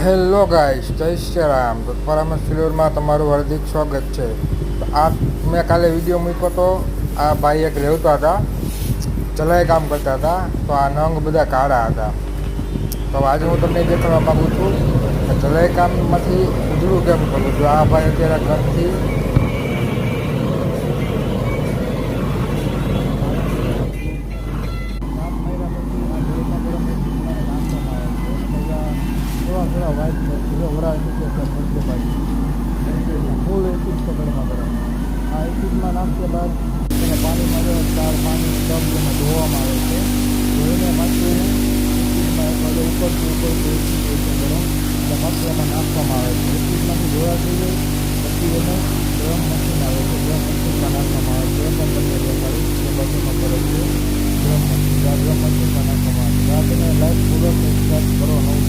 Hello guys, જય શ્રી રામ. તો પરામર્શ ફિલ્મમાં તમારું હાર્દિક સ્વાગત છે. તો આ મેં કાલે વિડીયો મૂક્યો હતો. આ ભાઈ એક રહેતા હતા, ચલાઈ કામ કરતા હતા. તો આ નંગ બધા કાળા હતા. તો આજે હું તમને દેખાડવા માગું છું કે ચલાઈ કામમાંથી ઉજળું કેમ કરવું છું. આ ભાઈ અત્યારે ઘરથી થોડા વાઇટ વરાળ નીકળે ફૂલ એસિડ પકડમાં કરે. આ એસિડમાં નાખ્યા બાદ એને પાણીમાં પાણી ટબ એને ધોવામાં આવે છે. ધોઈને પાછું એને એસિડમાં ઉપરથી એસિડ હોય છે ગરમ, એટલે પાછું એમાં નાખવામાં આવે છે. એસિડમાંથી ધોવા જોઈએ પછી એને ગરમ મશીન આવે છે, ગરમ મશીનમાં નાખવામાં